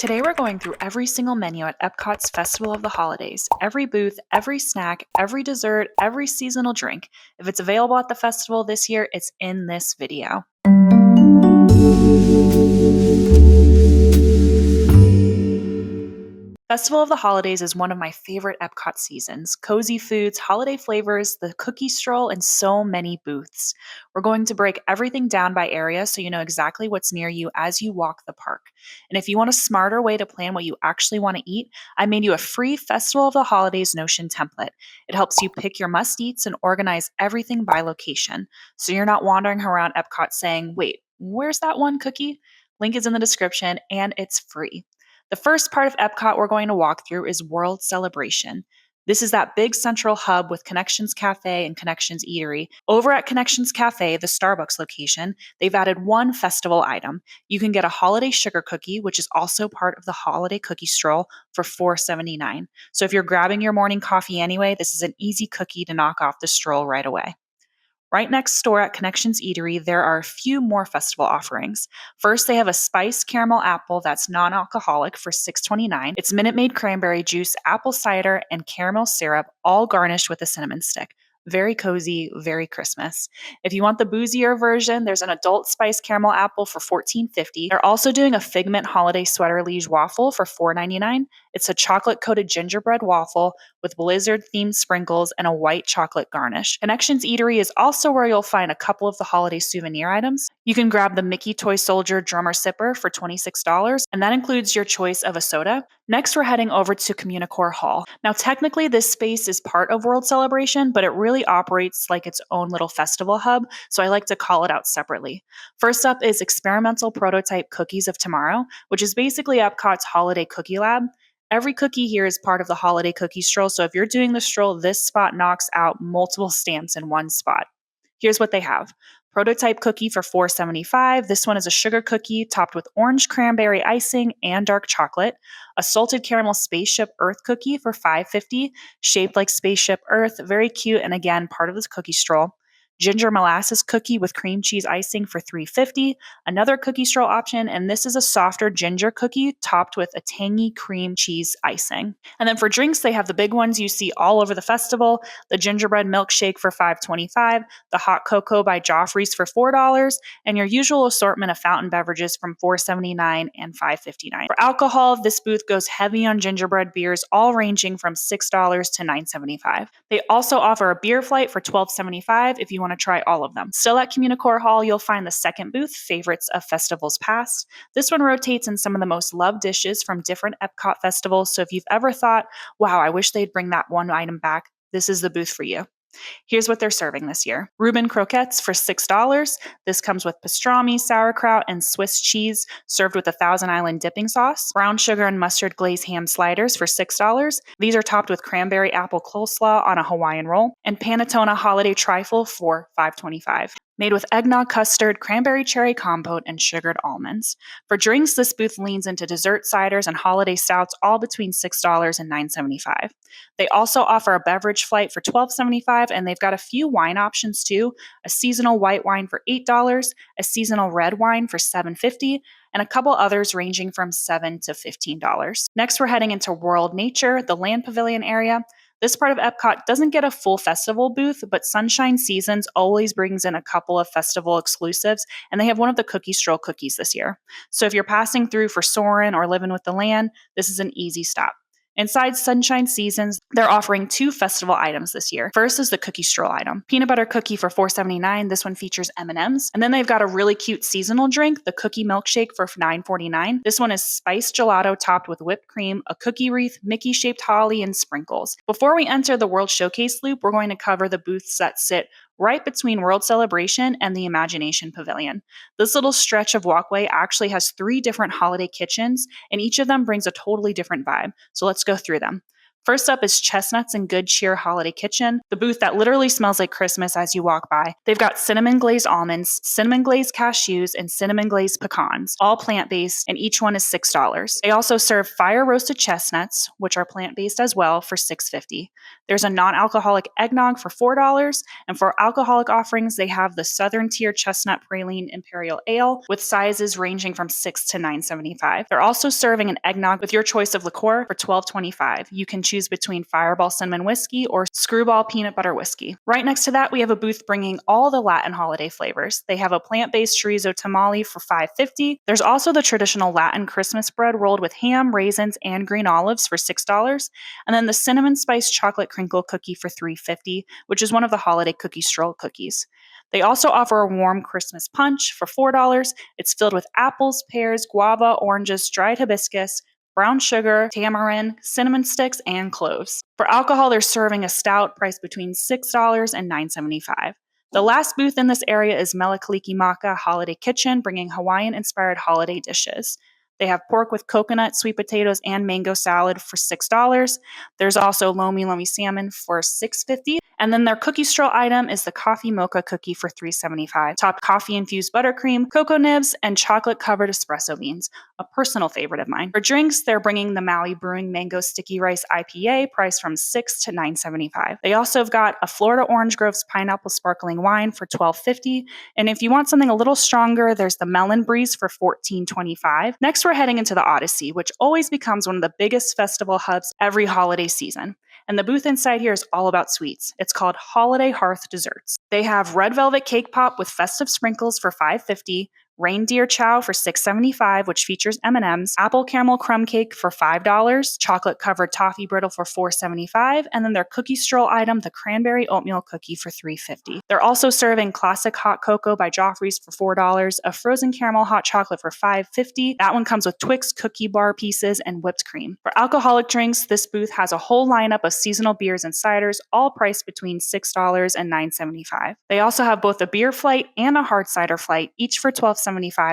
Today we're going through every single menu at EPCOT's Festival of the Holidays. Every booth, every snack, every dessert, every seasonal drink. If it's available at the festival this year, it's in this video. Festival of the Holidays is one of my favorite Epcot seasons. Cozy foods, holiday flavors, the cookie stroll, and so many booths. We're going to break everything down by area so you know exactly what's near you as you walk the park. And if you want a smarter way to plan what you actually want to eat, I made you a free Festival of the Holidays Notion template. It helps you pick your must-eats and organize everything by location. So you're not wandering around Epcot saying, wait, where's that one cookie? Link is in the description and it's free. The first part of Epcot we're going to walk through is World Celebration. This is that big central hub with Connections Cafe and Connections Eatery. Over at Connections Cafe, the Starbucks location, they've added one festival item. You can get a holiday sugar cookie, which is also part of the holiday cookie stroll, for $4.79. So if you're grabbing your morning coffee anyway, this is an easy cookie to knock off the stroll right away. Right next door at Connections Eatery, there are a few more festival offerings. First, they have a spiced caramel apple that's non-alcoholic for $6.29. It's Minute Maid cranberry juice, apple cider, and caramel syrup, all garnished with a cinnamon stick. Very cozy, very Christmas. If you want the boozier version, there's an adult spiced caramel apple for $14.50. They're also doing a Figment holiday sweater liege waffle for $4.99. It's a chocolate-coated gingerbread waffle with blizzard-themed sprinkles and a white chocolate garnish. Connections Eatery is also where you'll find a couple of the holiday souvenir items. You can grab the Mickey Toy Soldier Drummer Sipper for $26, and that includes your choice of a soda. Next, we're heading over to Communicore Hall. Now, technically, this space is part of World Celebration, but it really operates like its own little festival hub, so I like to call it out separately. First up is Experimental Prototype Cookies of Tomorrow, which is basically Epcot's holiday cookie lab. Every cookie here is part of the holiday cookie stroll, so if you're doing the stroll, this spot knocks out multiple stamps in one spot. Here's what they have. Prototype cookie for $4.75. This one is a sugar cookie topped with orange cranberry icing and dark chocolate. A salted caramel spaceship Earth cookie for $5.50, shaped like Spaceship Earth, very cute and again part of this cookie stroll. Ginger molasses cookie with cream cheese icing for $3.50, another cookie stroll option, and this is a softer ginger cookie topped with a tangy cream cheese icing. And then for drinks, they have the big ones you see all over the festival, the gingerbread milkshake for $5.25, the hot cocoa by Joffrey's for $4, and your usual assortment of fountain beverages from $4.79 and $5.59. For alcohol, this booth goes heavy on gingerbread beers, all ranging from $6 to $9.75. They also offer a beer flight for $12.75 if you want to try all of them. Still at Communicore Hall, you'll find the second booth, Favorites of Festivals Past. This one rotates in some of the most loved dishes from different Epcot festivals, so if you've ever thought, wow, I wish they'd bring that one item back, this is the booth for you. Here's what they're serving this year. Reuben croquettes for $6. This comes with pastrami, sauerkraut, and Swiss cheese, served with a Thousand Island dipping sauce. Brown sugar and mustard glazed ham sliders for $6. These are topped with cranberry apple coleslaw on a Hawaiian roll. And panettone holiday trifle for $5.25. Made with eggnog custard, cranberry cherry compote, and sugared almonds. For drinks, this booth leans into dessert ciders and holiday stouts, all between $6 and $9.75. They also offer a beverage flight for $12.75, and they've got a few wine options too. A seasonal white wine for $8, a seasonal red wine for $7.50, and a couple others ranging from $7 to $15. Next, we're heading into World Nature, the Land Pavilion area. This part of Epcot doesn't get a full festival booth, but Sunshine Seasons always brings in a couple of festival exclusives, and they have one of the Cookie Stroll cookies this year. So if you're passing through for Soarin' or Living with the Land, this is an easy stop. Inside Sunshine Seasons, they're offering two festival items this year. First is the cookie stroll item. Peanut butter cookie for $4.79. This one features M&Ms. And then they've got a really cute seasonal drink, the cookie milkshake for $9.49. This one is spiced gelato topped with whipped cream, a cookie wreath, Mickey-shaped holly, and sprinkles. Before we enter the World Showcase loop, we're going to cover the booths that sit right between World Celebration and the Imagination Pavilion. This little stretch of walkway actually has 3 different holiday kitchens, and each of them brings a totally different vibe. So let's go through them. First up is Chestnuts and Good Cheer Holiday Kitchen, the booth that literally smells like Christmas as you walk by. They've got cinnamon glazed almonds, cinnamon glazed cashews, and cinnamon glazed pecans, all plant based, and each one is $6. They also serve fire roasted chestnuts, which are plant based as well, for $6.50. There's a non alcoholic eggnog for $4, and for alcoholic offerings, they have the Southern Tier Chestnut Praline Imperial Ale with sizes ranging from $6 to $9.75. They're also serving an eggnog with your choice of liqueur for $12.25. You can choose between Fireball Cinnamon Whiskey or Screwball Peanut Butter Whiskey. Right next to that, we have a booth bringing all the Latin holiday flavors. They have a plant-based chorizo tamale for $5.50. There's also the traditional Latin Christmas bread rolled with ham, raisins, and green olives for $6. And then the cinnamon spice chocolate crinkle cookie for $3.50, which is one of the holiday cookie stroll cookies. They also offer a warm Christmas punch for $4. It's filled with apples, pears, guava, oranges, dried hibiscus, brown sugar, tamarind, cinnamon sticks, and cloves. For alcohol, they're serving a stout priced between $6 and $9.75. The last booth in this area is Melakalikimaka Holiday Kitchen, bringing Hawaiian-inspired holiday dishes. They have pork with coconut, sweet potatoes, and mango salad for $6. There's also lomi lomi salmon for $6.50. And then their cookie stroll item is the coffee mocha cookie for $3.75. Topped coffee-infused buttercream, cocoa nibs, and chocolate-covered espresso beans, a personal favorite of mine. For drinks, they're bringing the Maui Brewing Mango Sticky Rice IPA, priced from $6 to $9.75. They also have got a Florida Orange Groves Pineapple Sparkling Wine for $12.50. And if you want something a little stronger, there's the Melon Breeze for $14.25. Next, we're heading into the Odyssey, which always becomes one of the biggest festival hubs every holiday season. And the booth inside here is all about sweets. It's called Holiday Hearth Desserts. They have red velvet cake pop with festive sprinkles for $5.50, reindeer chow for $6.75, which features M&Ms, apple caramel crumb cake for $5, chocolate covered toffee brittle for $4.75, and then their cookie stroll item, the cranberry oatmeal cookie for $3.50. They're also serving classic hot cocoa by Joffrey's for $4, a frozen caramel hot chocolate for $5.50. That one comes with Twix cookie bar pieces and whipped cream. For alcoholic drinks, this booth has a whole lineup of seasonal beers and ciders, all priced between $6 and $9.75. They also have both a beer flight and a hard cider flight, each for $12.75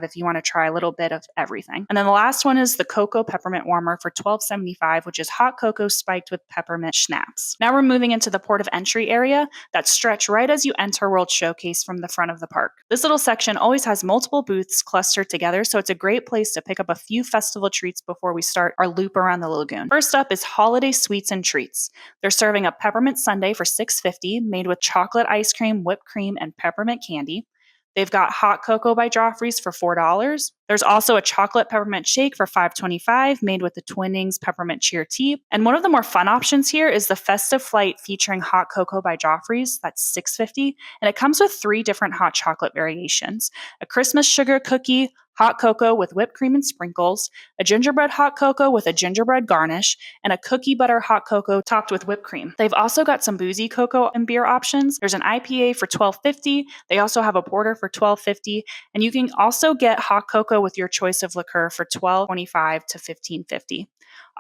if you want to try a little bit of everything. And then the last one is the Cocoa Peppermint Warmer for $12.75, which is hot cocoa spiked with peppermint schnapps. Now we're moving into the port of entry area that stretch right as you enter World Showcase from the front of the park. This little section always has multiple booths clustered together, so it's a great place to pick up a few festival treats before we start our loop around the lagoon. First up is Holiday Sweets and Treats. They're serving a peppermint sundae for $6.50, made with chocolate ice cream, whipped cream, and peppermint candy. They've got hot cocoa by Joffrey's for $4. There's also a chocolate peppermint shake for $5.25, made with the Twinings peppermint cheer tea. And one of the more fun options here is the festive flight featuring hot cocoa by Joffrey's. That's $6.50, and it comes with 3 different hot chocolate variations: a Christmas sugar cookie, hot cocoa with whipped cream and sprinkles, a gingerbread hot cocoa with a gingerbread garnish, and a cookie butter hot cocoa topped with whipped cream. They've also got some boozy cocoa and beer options. There's an IPA for $12.50. They also have a porter for $12.50, and you can also get hot cocoa with your choice of liqueur for $12.25 to $15.50.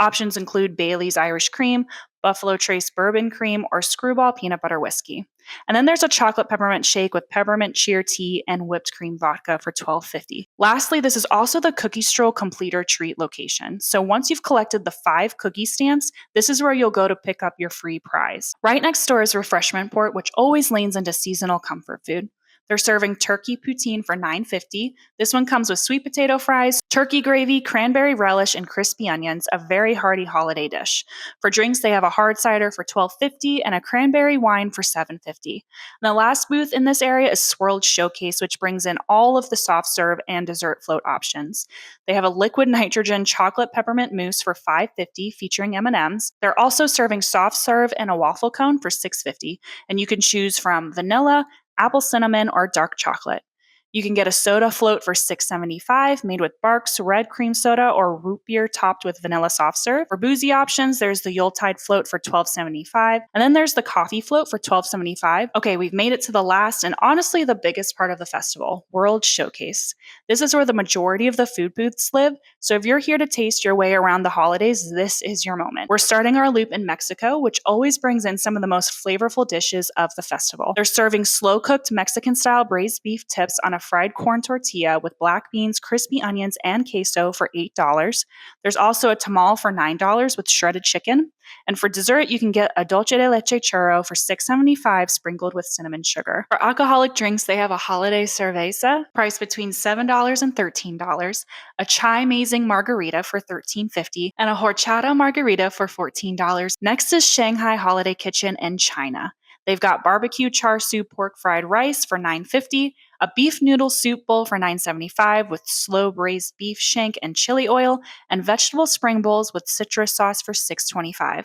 Options include Bailey's Irish Cream, Buffalo Trace Bourbon Cream, or Screwball Peanut Butter Whiskey. And then there's a chocolate peppermint shake with peppermint cheer tea and whipped cream vodka for $12.50. Lastly, this is also the Cookie Stroll Complete or Treat location. So once you've collected the 5 cookie stamps, this is where you'll go to pick up your free prize. Right next door is Refreshment Port, which always leans into seasonal comfort food. They're serving turkey poutine for $9.50. This one comes with sweet potato fries, turkey gravy, cranberry relish, and crispy onions, a very hearty holiday dish. For drinks, they have a hard cider for $12.50 and a cranberry wine for $7.50. The last booth in this area is Swirled Showcase, which brings in all of the soft serve and dessert float options. They have a liquid nitrogen chocolate peppermint mousse for $5.50 featuring M&Ms. They're also serving soft serve and a waffle cone for $6.50, and you can choose from vanilla, apple cinnamon, or dark chocolate. You can get a soda float for $6.75, made with Barks red cream soda or root beer topped with vanilla soft serve. For boozy options, there's the Yuletide float for $12.75, and then there's the coffee float for $12.75. Okay, we've made it to the last and honestly the biggest part of the festival, World Showcase. This is where the majority of the food booths live, so if you're here to taste your way around the holidays, this is your moment. We're starting our loop in Mexico, which always brings in some of the most flavorful dishes of the festival. They're serving slow-cooked Mexican-style braised beef tips on a fried corn tortilla with black beans, crispy onions, and queso for $8. There's also a tamal for $9 with shredded chicken. And for dessert, you can get a dulce de leche churro for $6.75 sprinkled with cinnamon sugar. For alcoholic drinks, they have a holiday cerveza priced between $7 and $13, a chai amazing margarita for $13.50, and a horchata margarita for $14. Next is Shanghai Holiday Kitchen in China. They've got barbecue char siu pork fried rice for $9.50, a beef noodle soup bowl for $9.75 with slow braised beef shank and chili oil, and vegetable spring bowls with citrus sauce for $6.25.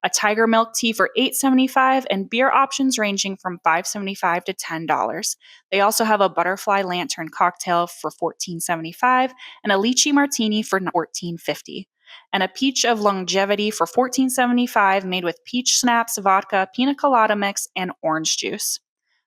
A tiger milk tea for $8.75, and beer options ranging from $5.75 to $10. They also have a butterfly lantern cocktail for $14.75 and a lychee martini for $14.50. And a peach of longevity for $14.75 made with peach schnapps, vodka, pina colada mix, and orange juice.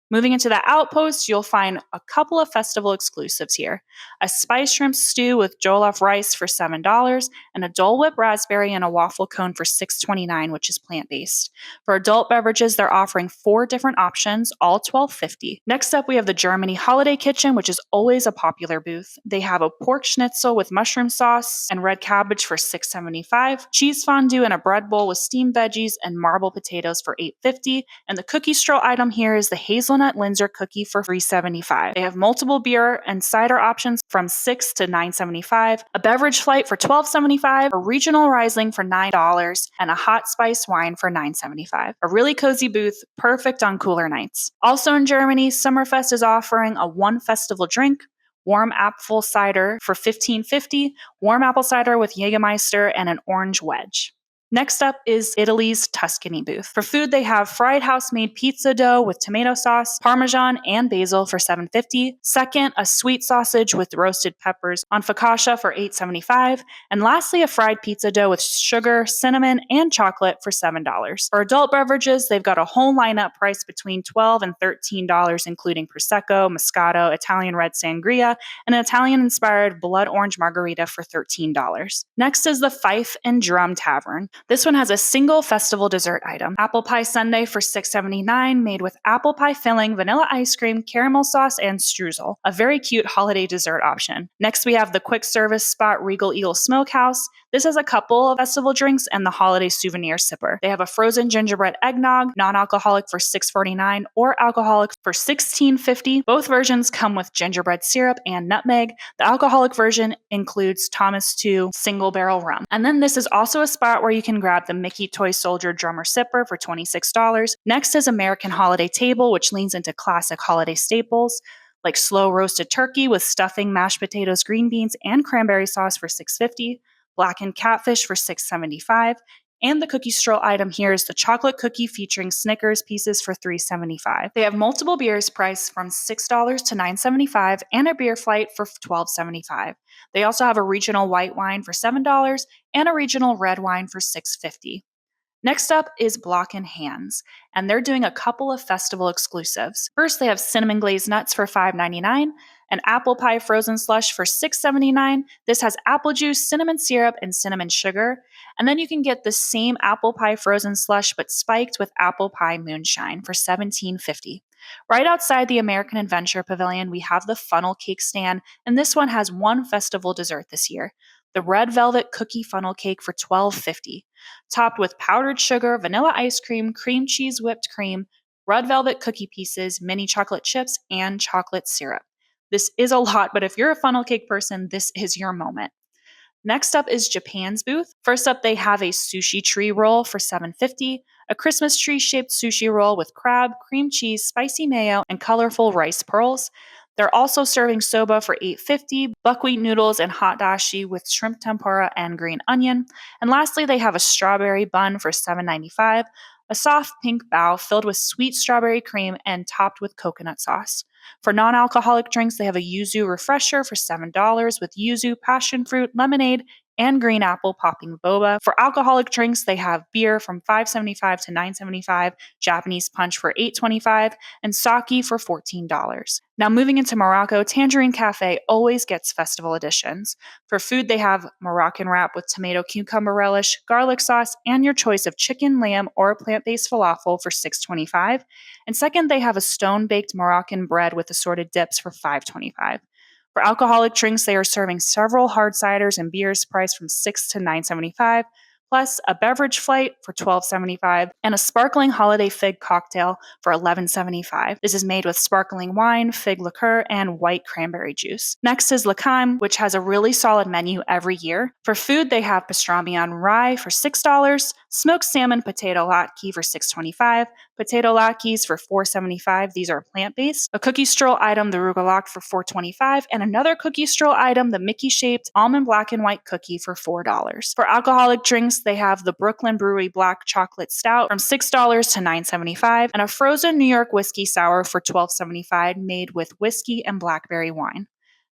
Moving into the outpost, you'll find a couple of festival exclusives here. A spice shrimp stew with jollof rice for $7, and a Dole Whip raspberry and a waffle cone for $6.29, which is plant-based. For adult beverages, they're offering 4 different options, all $12.50. Next up, we have the Germany Holiday Kitchen, which is always a popular booth. They have a pork schnitzel with mushroom sauce and red cabbage for $6.75, cheese fondue and a bread bowl with steamed veggies and marble potatoes for $8.50, and the cookie stroll item here is the hazelnut Linzer cookie for $3.75. They have multiple beer and cider options from $6 to $9.75, a beverage flight for $12.75, a regional Riesling for $9, and a hot spice wine for $9.75. A really cozy booth, perfect on cooler nights. Also in Germany, Summerfest is offering a one festival drink, warm apple cider for $15.50, warm apple cider with Jägermeister, and an orange wedge. Next up is Italy's Tuscany booth. For food, they have fried house-made pizza dough with tomato sauce, parmesan, and basil for $7.50. Second, a sweet sausage with roasted peppers on focaccia for $8.75. And lastly, a fried pizza dough with sugar, cinnamon, and chocolate for $7. For adult beverages, they've got a whole lineup priced between $12 and $13, including Prosecco, Moscato, Italian red sangria, and an Italian-inspired blood orange margarita for $13. Next is the Fife and Drum Tavern. This one has a single festival dessert item. Apple pie sundae for $6.79, made with apple pie filling, vanilla ice cream, caramel sauce, and streusel. A very cute holiday dessert option. Next, we have the quick service spot Regal Eagle Smokehouse. This has a couple of festival drinks and the holiday souvenir sipper. They have a frozen gingerbread eggnog, non-alcoholic for $6.49 or alcoholic for $16.50. Both versions come with gingerbread syrup and nutmeg. The alcoholic version includes Thomas II single barrel rum. And then this is also a spot where you can grab the Mickey Toy Soldier Drummer Sipper for $26. Next is American Holiday Table, which leans into classic holiday staples like slow roasted turkey with stuffing, mashed potatoes, green beans, and cranberry sauce for $6.50, blackened catfish for $6.75, and the cookie stroll item here is the chocolate cookie featuring Snickers pieces for $3.75. They have multiple beers priced from $6 to $9.75 and a beer flight for $12.75. They also have a regional white wine for $7 and a regional red wine for $6.50. Next up is Block and Hands, and they're doing a couple of festival exclusives. First, they have cinnamon glazed nuts for $5.99, an apple pie frozen slush for $6.79. This has apple juice, cinnamon syrup, and cinnamon sugar. And then you can get the same apple pie frozen slush but spiked with apple pie moonshine for $17.50. Right outside the American Adventure Pavilion, we have the funnel cake stand, and this one has one festival dessert this year. The red velvet cookie funnel cake for $12.50, topped with powdered sugar, vanilla ice cream, cream cheese whipped cream, red velvet cookie pieces, mini chocolate chips, and chocolate syrup. This is a lot, but if you're a funnel cake person, this is your moment. Next up is Japan's booth. First up, they have a sushi tree roll for $7.50, a Christmas tree shaped sushi roll with crab, cream cheese, spicy mayo, and colorful rice pearls. They're also serving soba for $8.50, buckwheat noodles, and hot dashi with shrimp tempura and green onion. And lastly, they have a strawberry bun for $7.95, a soft pink bao filled with sweet strawberry cream and topped with coconut sauce. For non-alcoholic drinks, they have a yuzu refresher for $7 with yuzu, passion fruit, lemonade, and green apple popping boba. For alcoholic drinks, they have beer from $5.75 to $9.75, Japanese punch for $8.25, and sake for $14. Now, moving into Morocco, Tangerine Cafe always gets festival editions. For food, they have Moroccan wrap with tomato cucumber relish, garlic sauce, and your choice of chicken, lamb, or plant-based falafel for $6.25. And second, they have a stone-baked Moroccan bread with assorted dips for $5.25. For alcoholic drinks, they are serving several hard ciders and beers priced from $6 to $9.75, plus a beverage flight for $12.75 and a sparkling holiday fig cocktail for $11.75. This is made with sparkling wine, fig liqueur, and white cranberry juice. Next is L'Aquime, which has a really solid menu every year. For food, they have pastrami on rye for $6, smoked salmon potato latke for $6.25, potato latkes for $4.75. These are plant-based. A cookie stroll item, the Rougalach, for $4.25, and another cookie stroll item, the Mickey-shaped almond black and white cookie for $4. For alcoholic drinks, they have the Brooklyn Brewery Black Chocolate Stout from $6 to $9.75, and a frozen New York whiskey sour for $12.75 made with whiskey and blackberry wine.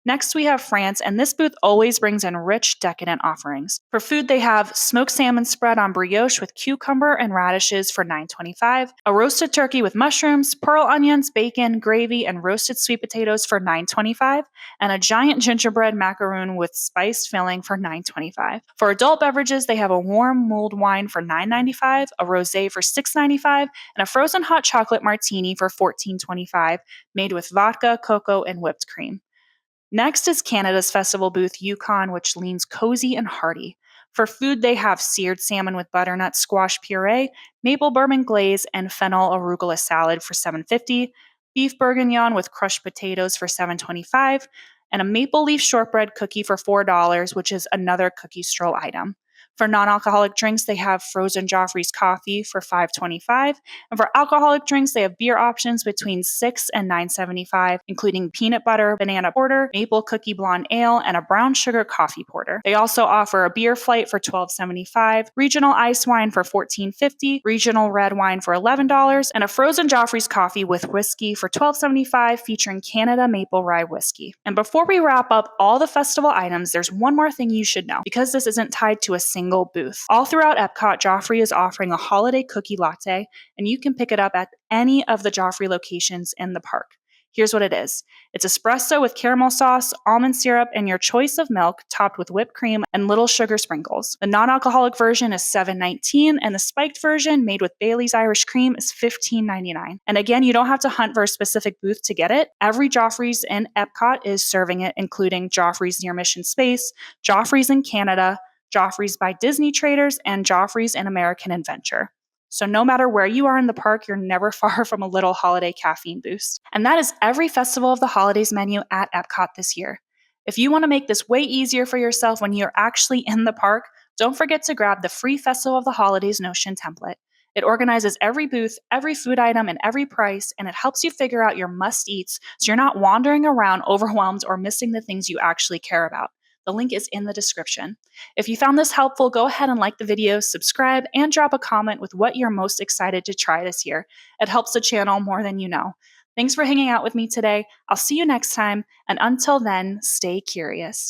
Next, we have France, and this booth always brings in rich, decadent offerings. For food, they have smoked salmon spread on brioche with cucumber and radishes for $9.25, a roasted turkey with mushrooms, pearl onions, bacon, gravy, and roasted sweet potatoes for $9.25, and a giant gingerbread macaroon with spiced filling for $9.25. For adult beverages, they have a warm mulled wine for $9.95, a rosé for $6.95, and a frozen hot chocolate martini for $14.25, made with vodka, cocoa, and whipped cream. Next is Canada's festival booth, Yukon, which leans cozy and hearty. For food, they have seared salmon with butternut squash puree, maple bourbon glaze, and fennel arugula salad for $7.50, beef bourguignon with crushed potatoes for $7.25, and a maple leaf shortbread cookie for $4, which is another cookie stroll item. For non-alcoholic drinks, they have frozen Joffrey's coffee for $5.25, and for alcoholic drinks, they have beer options between $6 and $9.75, including peanut butter banana porter, maple cookie blonde ale, and a brown sugar coffee porter. They also offer a beer flight for $12.75, regional ice wine for $14.50, regional red wine for $11, and a frozen Joffrey's coffee with whiskey for $12.75, featuring Canada maple rye whiskey. And before we wrap up all the festival items, there's one more thing you should know, because this isn't tied to a single booth. All throughout EPCOT, Joffrey is offering a holiday cookie latte, and you can pick it up at any of the Joffrey locations in the park. Here's what it is. It's espresso with caramel sauce, almond syrup, and your choice of milk topped with whipped cream and little sugar sprinkles. The non-alcoholic version is $7.19, and the spiked version, made with Bailey's Irish Cream, is $15.99. And again, you don't have to hunt for a specific booth to get it. Every Joffrey's in EPCOT is serving it, including Joffrey's near Mission Space, Joffrey's in Canada, Joffrey's by Disney Traders, and Joffrey's in American Adventure. So no matter where you are in the park, you're never far from a little holiday caffeine boost. And that is every Festival of the Holidays menu at EPCOT this year. If you want to make this way easier for yourself when you're actually in the park, don't forget to grab the free Festival of the Holidays Notion template. It organizes every booth, every food item, and every price, and it helps you figure out your must-eats so you're not wandering around overwhelmed or missing the things you actually care about. The link is in the description. If you found this helpful, go ahead and like the video, subscribe, and drop a comment with what you're most excited to try this year. It helps the channel more than you know. Thanks for hanging out with me today. I'll see you next time, and until then, stay curious.